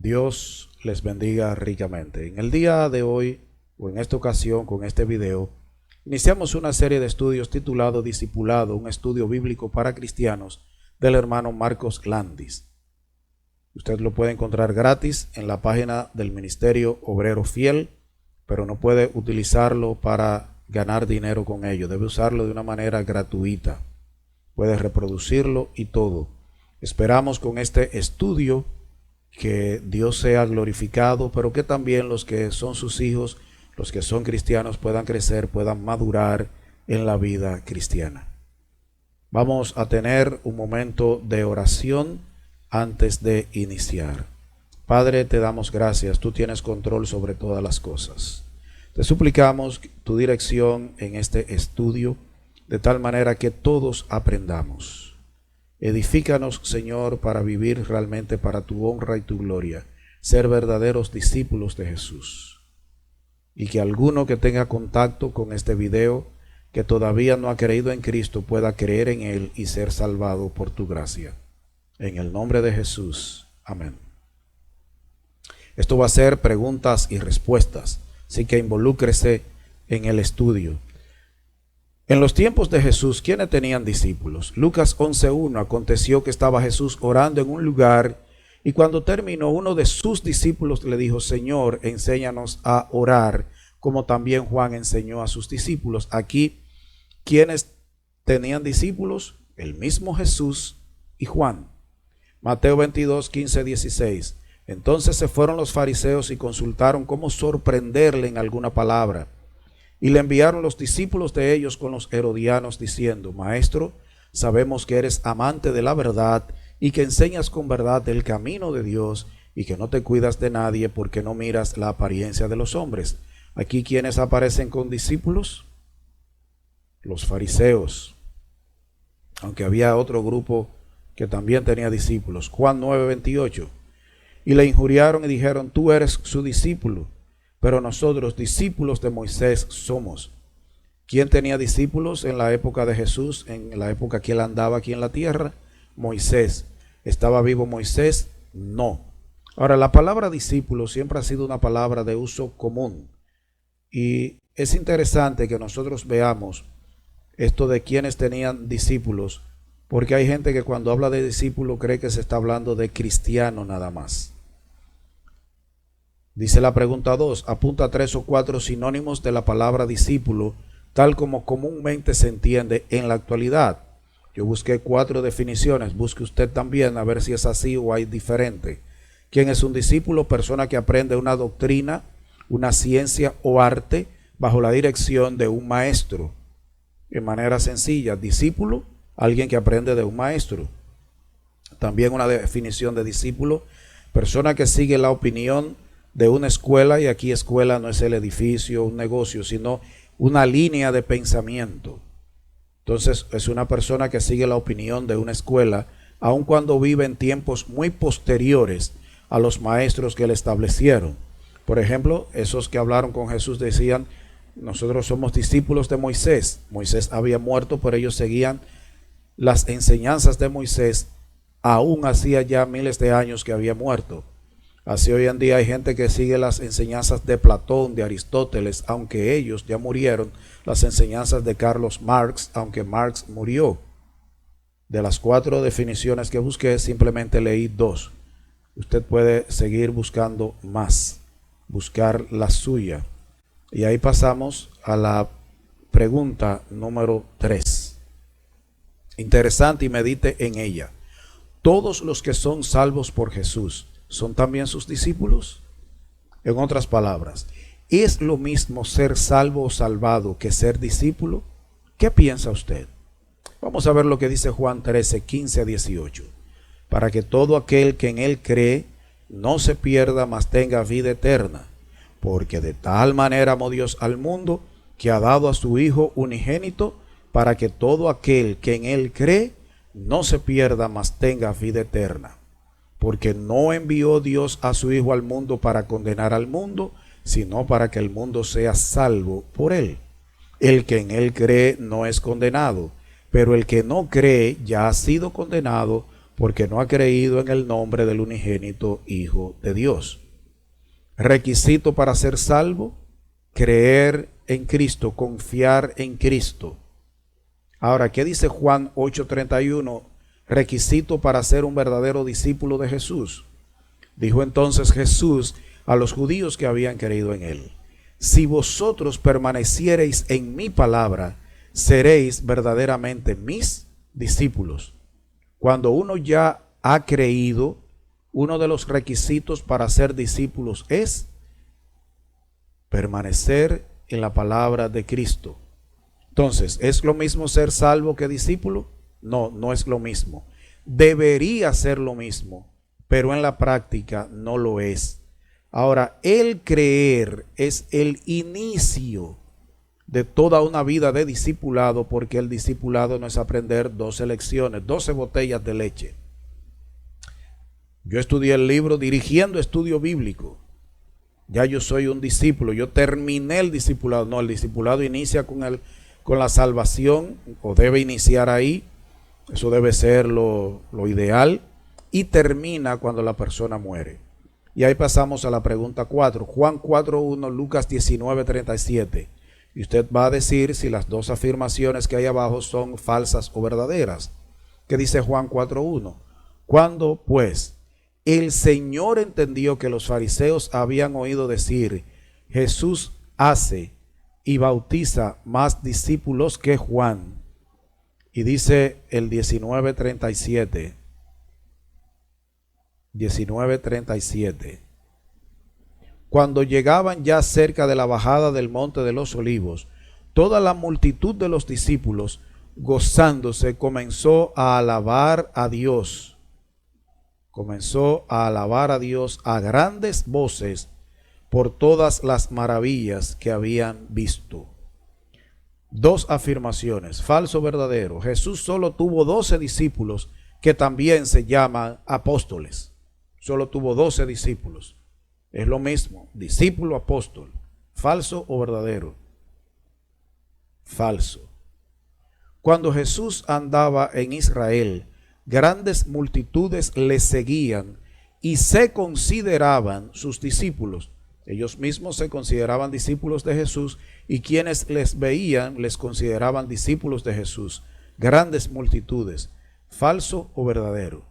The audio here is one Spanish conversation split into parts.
Dios les bendiga ricamente. En el día de hoy, o en esta ocasión, con este video, iniciamos una serie de estudios titulado Discipulado, un estudio bíblico para cristianos, del hermano Marcos Landis. Usted lo puede encontrar gratis en la página del Ministerio Obrero Fiel, pero no puede utilizarlo para ganar dinero con ello. Debe usarlo de una manera gratuita. Puede reproducirlo y todo. Esperamos con este estudio que Dios sea glorificado, pero que también los que son sus hijos, los que son cristianos, puedan crecer, puedan madurar en la vida cristiana. Vamos a tener un momento de oración antes de iniciar. Padre, te damos gracias, tú tienes control sobre todas las cosas. Te suplicamos tu dirección en este estudio, de tal manera que todos aprendamos. Edifícanos, Señor, para vivir realmente para tu honra y tu gloria, ser verdaderos discípulos de Jesús. Y que alguno que tenga contacto con este video, que todavía no ha creído en Cristo, pueda creer en Él y ser salvado por tu gracia. En el nombre de Jesús. Amén. Esto va a ser preguntas y respuestas, así que involúcrese en el estudio. En los tiempos de Jesús, ¿quiénes tenían discípulos? Lucas 11:1, aconteció que estaba Jesús orando en un lugar y cuando terminó, uno de sus discípulos le dijo: Señor, enséñanos a orar, como también Juan enseñó a sus discípulos. Aquí, ¿quiénes tenían discípulos? El mismo Jesús y Juan. Mateo 22:15-16. Entonces se fueron los fariseos y consultaron cómo sorprenderle en alguna palabra. Y le enviaron los discípulos de ellos con los herodianos diciendo: Maestro, sabemos que eres amante de la verdad y que enseñas con verdad el camino de Dios y que no te cuidas de nadie porque no miras la apariencia de los hombres. Aquí, ¿quiénes aparecen con discípulos? Los fariseos. Aunque había otro grupo que también tenía discípulos. Juan 9:28. Y le injuriaron y dijeron: Tú eres su discípulo, pero nosotros discípulos de Moisés somos. ¿Quién tenía discípulos en la época de Jesús, en la época que él andaba aquí en la tierra? Moisés. ¿Estaba vivo Moisés? No. Ahora, la palabra discípulo siempre ha sido una palabra de uso común. Y es interesante que nosotros veamos esto de quienes tenían discípulos, porque hay gente que cuando habla de discípulo cree que se está hablando de cristiano nada más. Dice la pregunta 2, apunta 3 o 4 sinónimos de la palabra discípulo, tal como comúnmente se entiende en la actualidad. Yo busqué 4 definiciones, busque usted también a ver si es así o hay diferente. ¿Quién es un discípulo? Persona que aprende una doctrina, una ciencia o arte bajo la dirección de un maestro. En manera sencilla, discípulo, alguien que aprende de un maestro. También una definición de discípulo, persona que sigue la opinión de una escuela, y aquí escuela no es el edificio, un negocio, sino una línea de pensamiento. Entonces es una persona que sigue la opinión de una escuela, aun cuando vive en tiempos muy posteriores a los maestros que le establecieron. Por ejemplo, esos que hablaron con Jesús decían: nosotros somos discípulos de Moisés. Moisés había muerto, pero ellos seguían las enseñanzas de Moisés, aún hacía ya miles de años que había muerto. Así hoy en día hay gente que sigue las enseñanzas de Platón, de Aristóteles, aunque ellos ya murieron, las enseñanzas de Carlos Marx, aunque Marx murió. De las 4 definiciones que busqué, simplemente leí 2. Usted puede seguir buscando más, buscar la suya. Y ahí pasamos a la pregunta número 3. Interesante, y medite en ella. Todos los que son salvos por Jesús, ¿son también sus discípulos? En otras palabras, ¿es lo mismo ser salvo o salvado que ser discípulo? ¿Qué piensa usted? Vamos a ver lo que dice Juan 13:15-18. Para que todo aquel que en él cree no se pierda, mas tenga vida eterna. Porque de tal manera amó Dios al mundo, que ha dado a su Hijo unigénito, para que todo aquel que en él cree no se pierda, mas tenga vida eterna. Porque no envió Dios a su Hijo al mundo para condenar al mundo, sino para que el mundo sea salvo por él. El que en él cree no es condenado, pero el que no cree ya ha sido condenado, porque no ha creído en el nombre del unigénito Hijo de Dios. Requisito para ser salvo: creer en Cristo, confiar en Cristo. Ahora, ¿qué dice Juan 8:31? Requisito para ser un verdadero discípulo de Jesús. Dijo entonces Jesús a los judíos que habían creído en él: si vosotros permaneciereis en mi palabra, seréis verdaderamente mis discípulos. Cuando uno ya ha creído, uno de los requisitos para ser discípulos es permanecer en la palabra de Cristo. Entonces, ¿es lo mismo ser salvo que discípulo? No, no es lo mismo. Debería ser lo mismo, pero en la práctica no lo es. Ahora, el creer es el inicio de toda una vida de discipulado, porque el discipulado no es aprender 12 lecciones, 12 botellas de leche. Yo estudié el libro Dirigiendo Estudio Bíblico. Ya yo soy un discípulo, yo terminé el discipulado. No, el discipulado inicia con la salvación, o debe iniciar ahí. Eso debe ser lo ideal, y termina cuando la persona muere. Y ahí pasamos a la pregunta 4, Juan 4:1, Lucas 19:37. Y usted va a decir si las dos afirmaciones que hay abajo son falsas o verdaderas. ¿Qué dice Juan 4:1? Cuando pues el Señor entendió que los fariseos habían oído decir: Jesús hace y bautiza más discípulos que Juan. Y dice el 19:37. 19:37. Cuando llegaban ya cerca de la bajada del monte de los olivos, toda la multitud de los discípulos, gozándose, comenzó a alabar a Dios. Comenzó a alabar a Dios a grandes voces por todas las maravillas que habían visto. Dos afirmaciones, falso o verdadero. Jesús solo tuvo 12 discípulos que también se llaman apóstoles. Solo tuvo 12 discípulos. Es lo mismo, discípulo, apóstol. ¿Falso o verdadero? Falso. Cuando Jesús andaba en Israel, grandes multitudes le seguían y se consideraban sus discípulos. Ellos mismos se consideraban discípulos de Jesús, y quienes les veían les consideraban discípulos de Jesús. Grandes multitudes. ¿Falso o verdadero?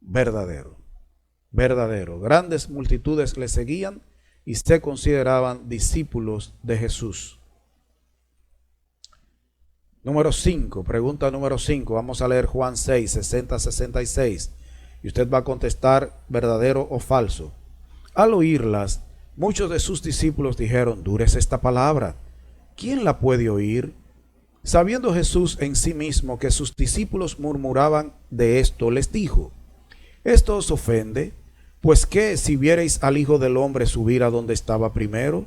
Verdadero. Verdadero. Grandes multitudes le seguían y se consideraban discípulos de Jesús. Número 5, pregunta número 5. Vamos a leer Juan 6, 60-66. Y usted va a contestar verdadero o falso. Al oírlas, muchos de sus discípulos dijeron: dura es esta palabra, ¿quién la puede oír? Sabiendo Jesús en sí mismo que sus discípulos murmuraban de esto, les dijo: ¿esto os ofende? Pues qué si viereis al Hijo del Hombre subir a donde estaba primero.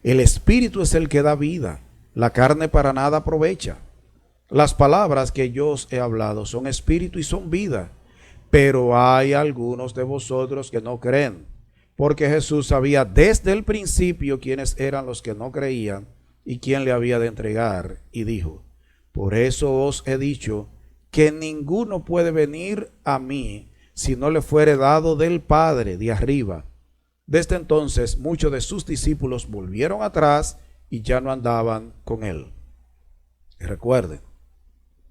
El Espíritu es el que da vida, la carne para nada aprovecha. Las palabras que yo os he hablado son espíritu y son vida, pero hay algunos de vosotros que no creen. Porque Jesús sabía desde el principio quiénes eran los que no creían y quién le había de entregar, y dijo: por eso os he dicho que ninguno puede venir a mí si no le fuere dado del Padre de arriba. Desde entonces muchos de sus discípulos volvieron atrás y ya no andaban con él. Y recuerden,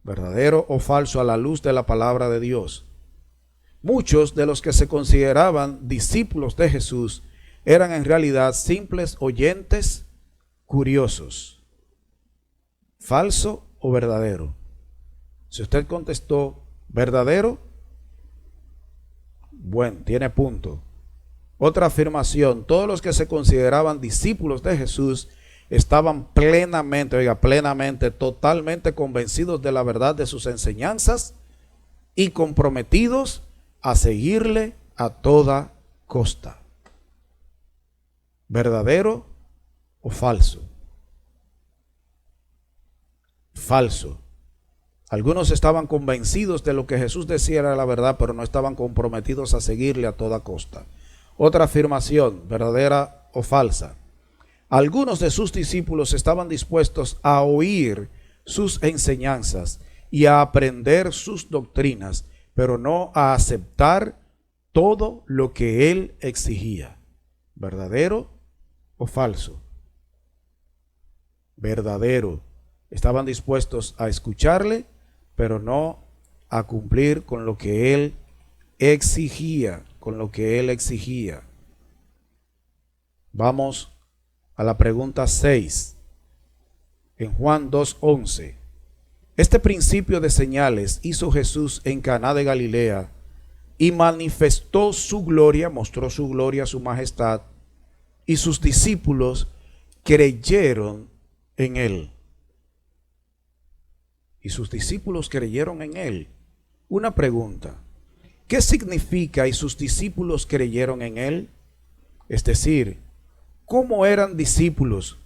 verdadero o falso a la luz de la palabra de Dios. Muchos de los que se consideraban discípulos de Jesús eran en realidad simples oyentes curiosos. ¿Falso o verdadero? Si usted contestó verdadero, bueno, tiene punto. Otra afirmación: todos los que se consideraban discípulos de Jesús estaban plenamente, totalmente convencidos de la verdad de sus enseñanzas y comprometidos a seguirle a toda costa. ¿Verdadero o falso? Falso. Algunos estaban convencidos de lo que Jesús decía era la verdad, pero no estaban comprometidos a seguirle a toda costa. Otra afirmación, verdadera o falsa. Algunos de sus discípulos estaban dispuestos a oír sus enseñanzas y a aprender sus doctrinas, pero no a aceptar todo lo que él exigía. ¿Verdadero o falso? Verdadero. Estaban dispuestos a escucharle, pero no a cumplir con lo que él exigía, Vamos a la pregunta 6. En Juan 2:11. Este principio de señales hizo Jesús en Caná de Galilea y manifestó su gloria, mostró su gloria, su majestad, y sus discípulos creyeron en él. Una pregunta: ¿qué significa y sus discípulos creyeron en él? Es decir, ¿cómo eran discípulos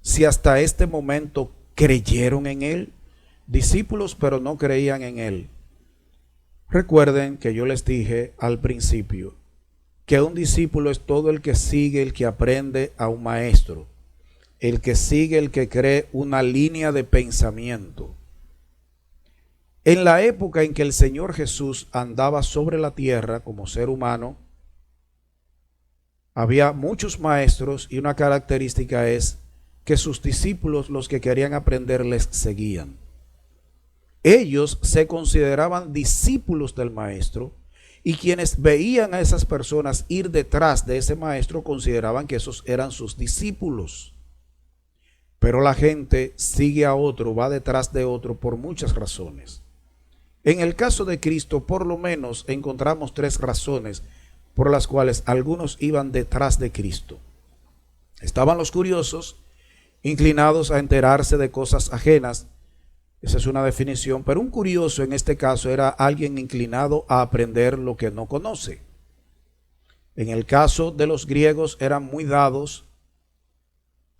si hasta este momento creyeron en él? Discípulos, pero no creían en él. Recuerden que yo les dije al principio que un discípulo es todo el que sigue, el que aprende a un maestro, el que sigue, el que cree una línea de pensamiento. En la época en que el Señor Jesús andaba sobre la tierra como ser humano, había muchos maestros y una característica es que sus discípulos, los que querían aprender, les seguían. Ellos se consideraban discípulos del maestro y quienes veían a esas personas ir detrás de ese maestro consideraban que esos eran sus discípulos. Pero la gente sigue a otro, va detrás de otro por muchas razones. En el caso de Cristo, por lo menos encontramos 3 razones por las cuales algunos iban detrás de Cristo. Estaban los curiosos, inclinados a enterarse de cosas ajenas. Esa es una definición, pero un curioso en este caso era alguien inclinado a aprender lo que no conoce. En el caso de los griegos eran muy dados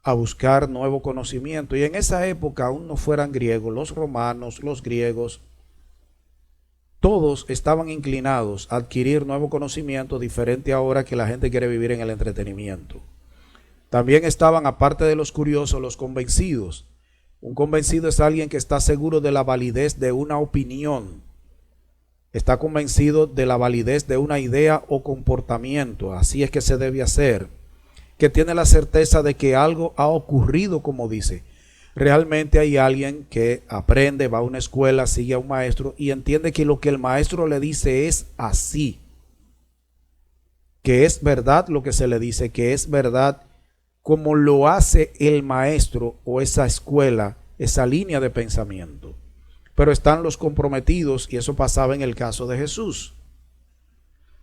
a buscar nuevo conocimiento, y en esa época, aún no fueran griegos, los romanos, los griegos, todos estaban inclinados a adquirir nuevo conocimiento, diferente ahora que la gente quiere vivir en el entretenimiento. También estaban, aparte de los curiosos, los convencidos. Un convencido es alguien que está seguro de la validez de una opinión, está convencido de la validez de una idea o comportamiento, así es que se debe hacer, que tiene la certeza de que algo ha ocurrido como dice. Realmente hay alguien que aprende, va a una escuela, sigue a un maestro y entiende que lo que el maestro le dice es así, que es verdad lo que se le dice, que es verdad como lo hace el maestro o esa escuela, esa línea de pensamiento. Pero están los comprometidos, y eso pasaba en el caso de Jesús.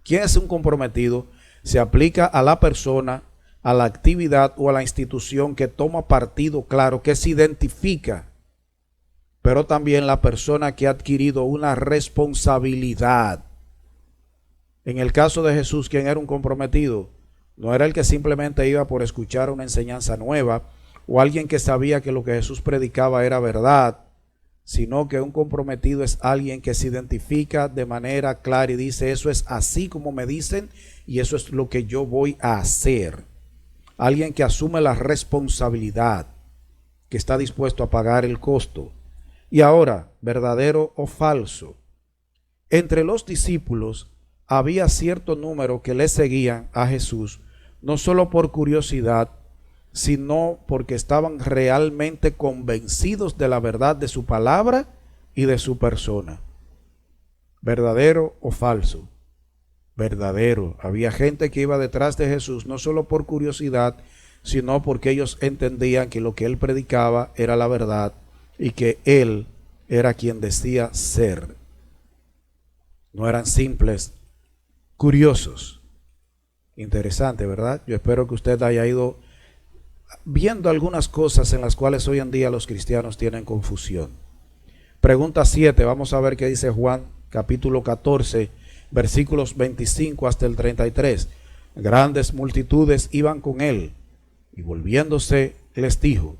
¿Quién es un comprometido? Se aplica a la persona, a la actividad o a la institución que toma partido claro, que se identifica, pero también la persona que ha adquirido una responsabilidad. En el caso de Jesús, ¿quién era un comprometido? No era el que simplemente iba por escuchar una enseñanza nueva o alguien que sabía que lo que Jesús predicaba era verdad, sino que un comprometido es alguien que se identifica de manera clara y dice: eso es así como me dicen y eso es lo que yo voy a hacer. Alguien que asume la responsabilidad, que está dispuesto a pagar el costo. Y ahora, ¿verdadero o falso? Entre los discípulos había cierto número que le seguían a Jesús, no solo por curiosidad, sino porque estaban realmente convencidos de la verdad de su palabra y de su persona. ¿Verdadero o falso? Verdadero. Había gente que iba detrás de Jesús no solo por curiosidad, sino porque ellos entendían que lo que él predicaba era la verdad y que él era quien decía ser. No eran simples curiosos. Interesante, ¿verdad? Yo espero que usted haya ido viendo algunas cosas en las cuales hoy en día los cristianos tienen confusión. Pregunta 7, vamos a ver qué dice Juan, capítulo 14, versículos 25 hasta el 33. Grandes multitudes iban con él, y volviéndose les dijo: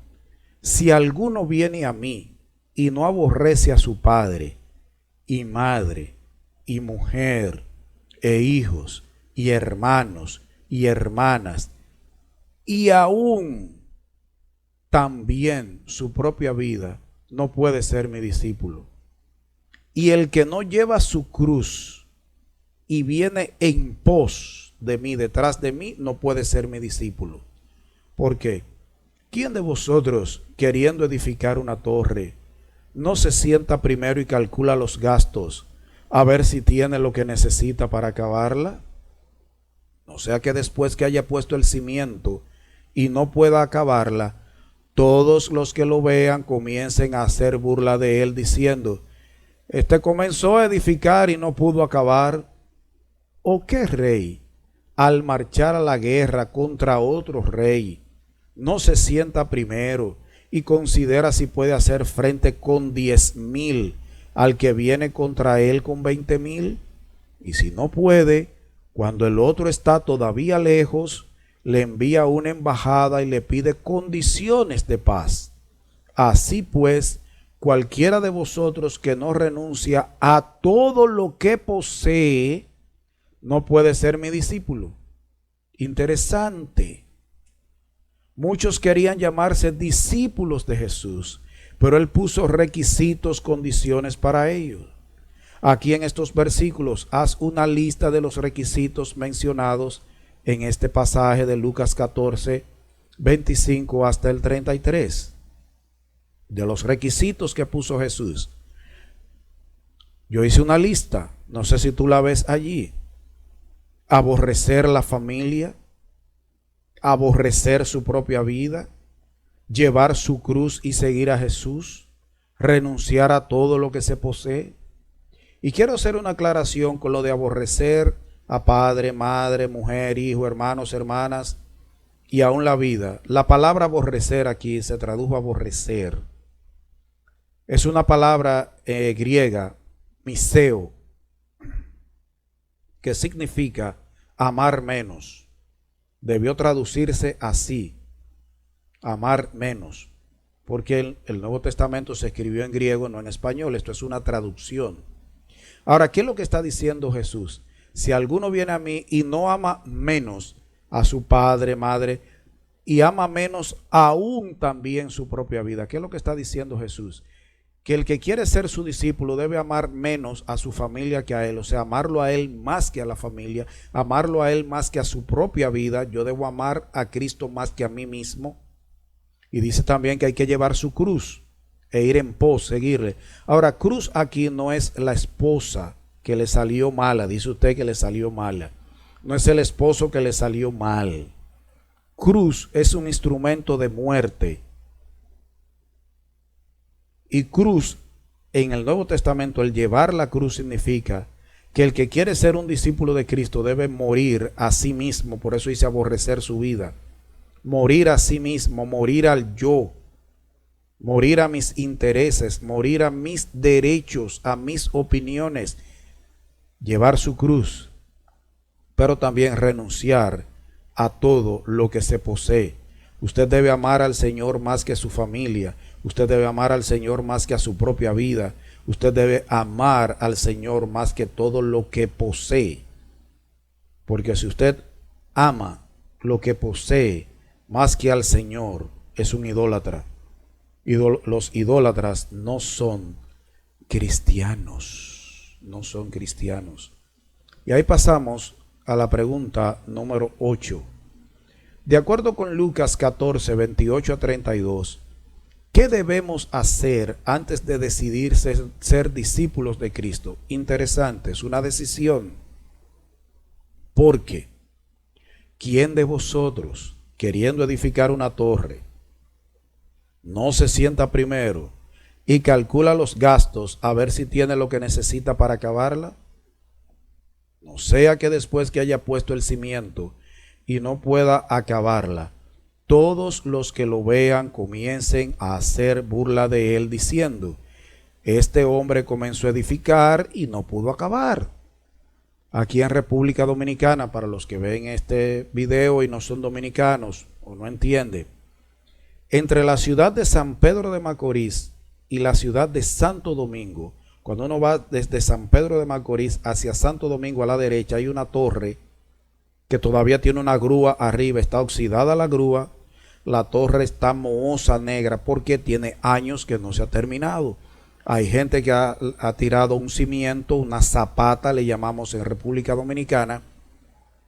si alguno viene a mí y no aborrece a su padre y madre y mujer e hijos y hermanos y hermanas, y aún también su propia vida, no puede ser mi discípulo. Y el que no lleva su cruz y viene en pos de mí, detrás de mí, no puede ser mi discípulo. ¿Por qué? ¿Quién de vosotros, queriendo edificar una torre, no se sienta primero y calcula los gastos a ver si tiene lo que necesita para acabarla? No sea que después que haya puesto el cimiento y no pueda acabarla, todos los que lo vean comiencen a hacer burla de él diciendo: este comenzó a edificar y no pudo acabar. ¿O qué rey, al marchar a la guerra contra otro rey, no se sienta primero y considera si puede hacer frente con 10,000 al que viene contra él con 20,000? Y si no puede, cuando el otro está todavía lejos, le envía una embajada y le pide condiciones de paz. Así pues, cualquiera de vosotros que no renuncia a todo lo que posee, no puede ser mi discípulo. Interesante. Muchos querían llamarse discípulos de Jesús, pero él puso requisitos, condiciones para ellos. Aquí en estos versículos, haz una lista de los requisitos mencionados en este pasaje de Lucas 14, 25 hasta el 33. De los requisitos que puso Jesús. Yo hice una lista, no sé si tú la ves allí. Aborrecer la familia, aborrecer su propia vida, llevar su cruz y seguir a Jesús, renunciar a todo lo que se posee. Y quiero hacer una aclaración con lo de aborrecer a padre, madre, mujer, hijo, hermanos, hermanas y aún la vida. La palabra aborrecer aquí se tradujo aborrecer. Es una palabra griega, miseo, que significa amar menos. Debió traducirse así, amar menos, porque el Nuevo Testamento se escribió en griego, no en español. Esto es una traducción. Ahora, ¿qué es lo que está diciendo Jesús? Si alguno viene a mí y no ama menos a su padre, madre, y ama menos aún también su propia vida, ¿qué es lo que está diciendo Jesús? Que el que quiere ser su discípulo debe amar menos a su familia que a él, o sea, amarlo a él más que a la familia, amarlo a él más que a su propia vida. Yo debo amar a Cristo más que a mí mismo. Y dice también que hay que llevar su cruz e ir en pos, seguirle. Ahora, cruz aquí no es la esposa que le salió mala, dice usted que le salió mala. No es el esposo que le salió mal. Cruz es un instrumento de muerte. Y cruz, en el Nuevo Testamento, el llevar la cruz significa que el que quiere ser un discípulo de Cristo debe morir a sí mismo. Por eso dice aborrecer su vida. Morir a sí mismo, morir al yo, morir a mis intereses, morir a mis derechos, a mis opiniones, llevar su cruz, pero también renunciar a todo lo que se posee. Usted debe amar al Señor más que a su familia. Usted debe amar al Señor más que a su propia vida. Usted debe amar al Señor más que todo lo que posee. Porque si usted ama lo que posee más que al Señor, es un idólatra. Los idólatras no son cristianos. No son cristianos. Y ahí pasamos a la pregunta número 8. De acuerdo con Lucas 14, 28 a 32, ¿qué debemos hacer antes de decidir ser discípulos de Cristo? Interesante, es una decisión. Porque, ¿quién de vosotros, queriendo edificar una torre, no se sienta primero y calcula los gastos a ver si tiene lo que necesita para acabarla? No sea que después que haya puesto el cimiento y no pueda acabarla, todos los que lo vean comiencen a hacer burla de él diciendo: este hombre comenzó a edificar y no pudo acabar. Aquí en República Dominicana, para los que ven este video y no son dominicanos o no entienden, entre la ciudad de San Pedro de Macorís y la ciudad de Santo Domingo, cuando uno va desde San Pedro de Macorís hacia Santo Domingo a la derecha, hay una torre que todavía tiene una grúa arriba, está oxidada la grúa, la torre está mohosa, negra, porque tiene años que no se ha terminado. Hay gente que ha tirado un cimiento, una zapata, le llamamos en República Dominicana,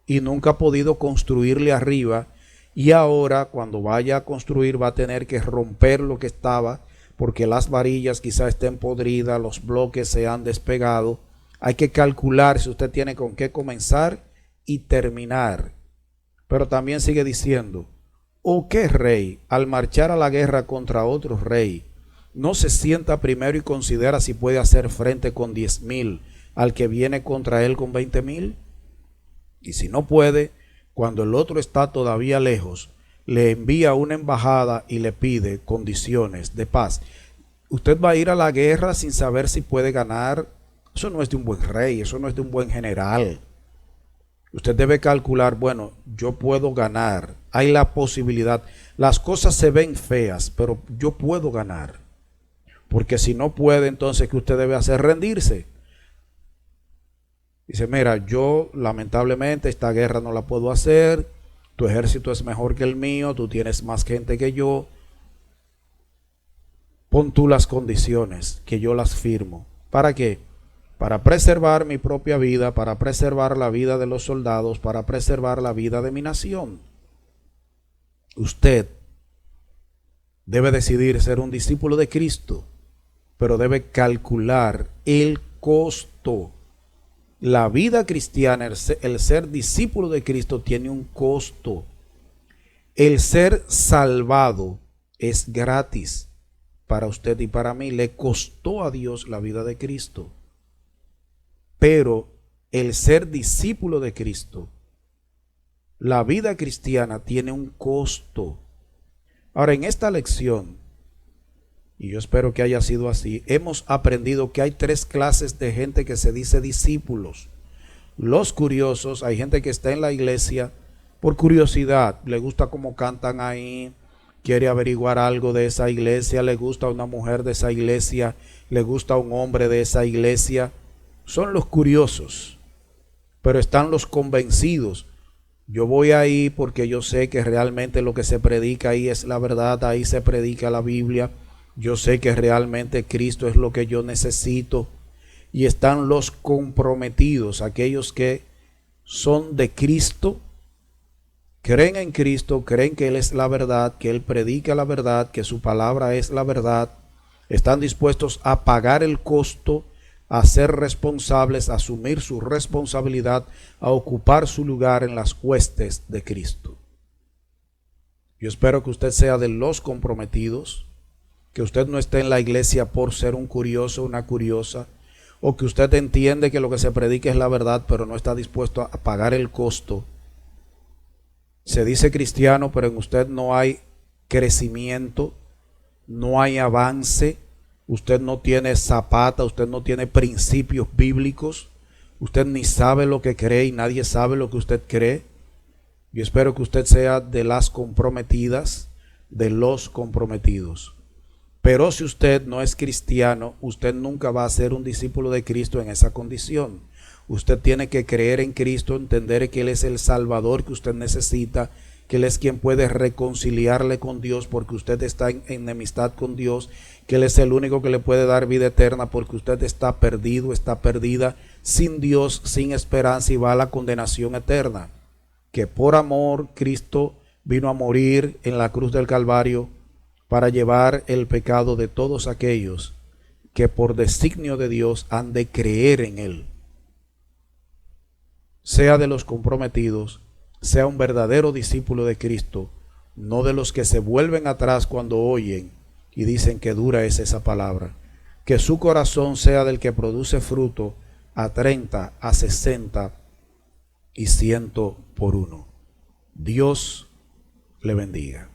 y nunca ha podido construirle arriba. Y ahora cuando vaya a construir va a tener que romper lo que estaba, porque las varillas quizás estén podridas, los bloques se han despegado. Hay que calcular si usted tiene con qué comenzar y terminar. Pero también sigue diciendo, ¿o qué rey, al marchar a la guerra contra otro rey, no se sienta primero y considera si puede hacer frente con 10,000 al que viene contra él con 20,000? Y si no puede, cuando el otro está todavía lejos, le envía una embajada y le pide condiciones de paz. Usted va a ir a la guerra sin saber si puede ganar. Eso no es de un buen rey, eso no es de un buen general. Usted debe calcular, bueno, yo puedo ganar, hay la posibilidad. Las cosas se ven feas, pero yo puedo ganar. Porque si no puede, entonces, ¿qué usted debe hacer? Rendirse. Dice, mira, yo lamentablemente esta guerra no la puedo hacer, tu ejército es mejor que el mío, tú tienes más gente que yo, pon tú las condiciones que yo las firmo. ¿Para qué? Para preservar mi propia vida, para preservar la vida de los soldados, para preservar la vida de mi nación. Usted debe decidir ser un discípulo de Cristo, pero debe calcular el costo. La vida cristiana, el ser discípulo de Cristo tiene un costo. El ser salvado es gratis para usted y para mí. Le costó a Dios la vida de Cristo. Pero el ser discípulo de Cristo, la vida cristiana tiene un costo. Ahora, en esta lección, y yo espero que haya sido así, hemos aprendido que hay tres clases de gente que se dice discípulos. Los curiosos, hay gente que está en la iglesia por curiosidad, le gusta cómo cantan ahí, quiere averiguar algo de esa iglesia, le gusta una mujer de esa iglesia, le gusta un hombre de esa iglesia. Son los curiosos, pero están los convencidos. Yo voy ahí porque yo sé que realmente lo que se predica ahí es la verdad, ahí se predica la Biblia. Yo sé que realmente Cristo es lo que yo necesito. Y están los comprometidos, aquellos que son de Cristo, creen en Cristo, creen que Él es la verdad, que Él predica la verdad, que su palabra es la verdad. Están dispuestos a pagar el costo, a ser responsables, a asumir su responsabilidad, a ocupar su lugar en las huestes de Cristo. Yo espero que usted sea de los comprometidos, que usted no esté en la iglesia por ser un curioso, una curiosa, o que usted entiende que lo que se predica es la verdad, pero no está dispuesto a pagar el costo. Se dice cristiano, pero en usted no hay crecimiento, no hay avance, usted no tiene zapata, usted no tiene principios bíblicos, usted ni sabe lo que cree y nadie sabe lo que usted cree. Yo espero que usted sea de las comprometidas, de los comprometidos. Pero si usted no es cristiano, usted nunca va a ser un discípulo de Cristo en esa condición. Usted tiene que creer en Cristo, entender que Él es el Salvador que usted necesita, que Él es quien puede reconciliarle con Dios porque usted está en enemistad con Dios, que Él es el único que le puede dar vida eterna porque usted está perdido, está perdida, sin Dios, sin esperanza y va a la condenación eterna. Que por amor Cristo vino a morir en la cruz del Calvario para llevar el pecado de todos aquellos que por designio de Dios han de creer en Él. Sea de los comprometidos, sea un verdadero discípulo de Cristo, no de los que se vuelven atrás cuando oyen y dicen que dura es esa palabra. Que su corazón sea del que produce fruto a 30, a 60 y 100 por uno. Dios le bendiga.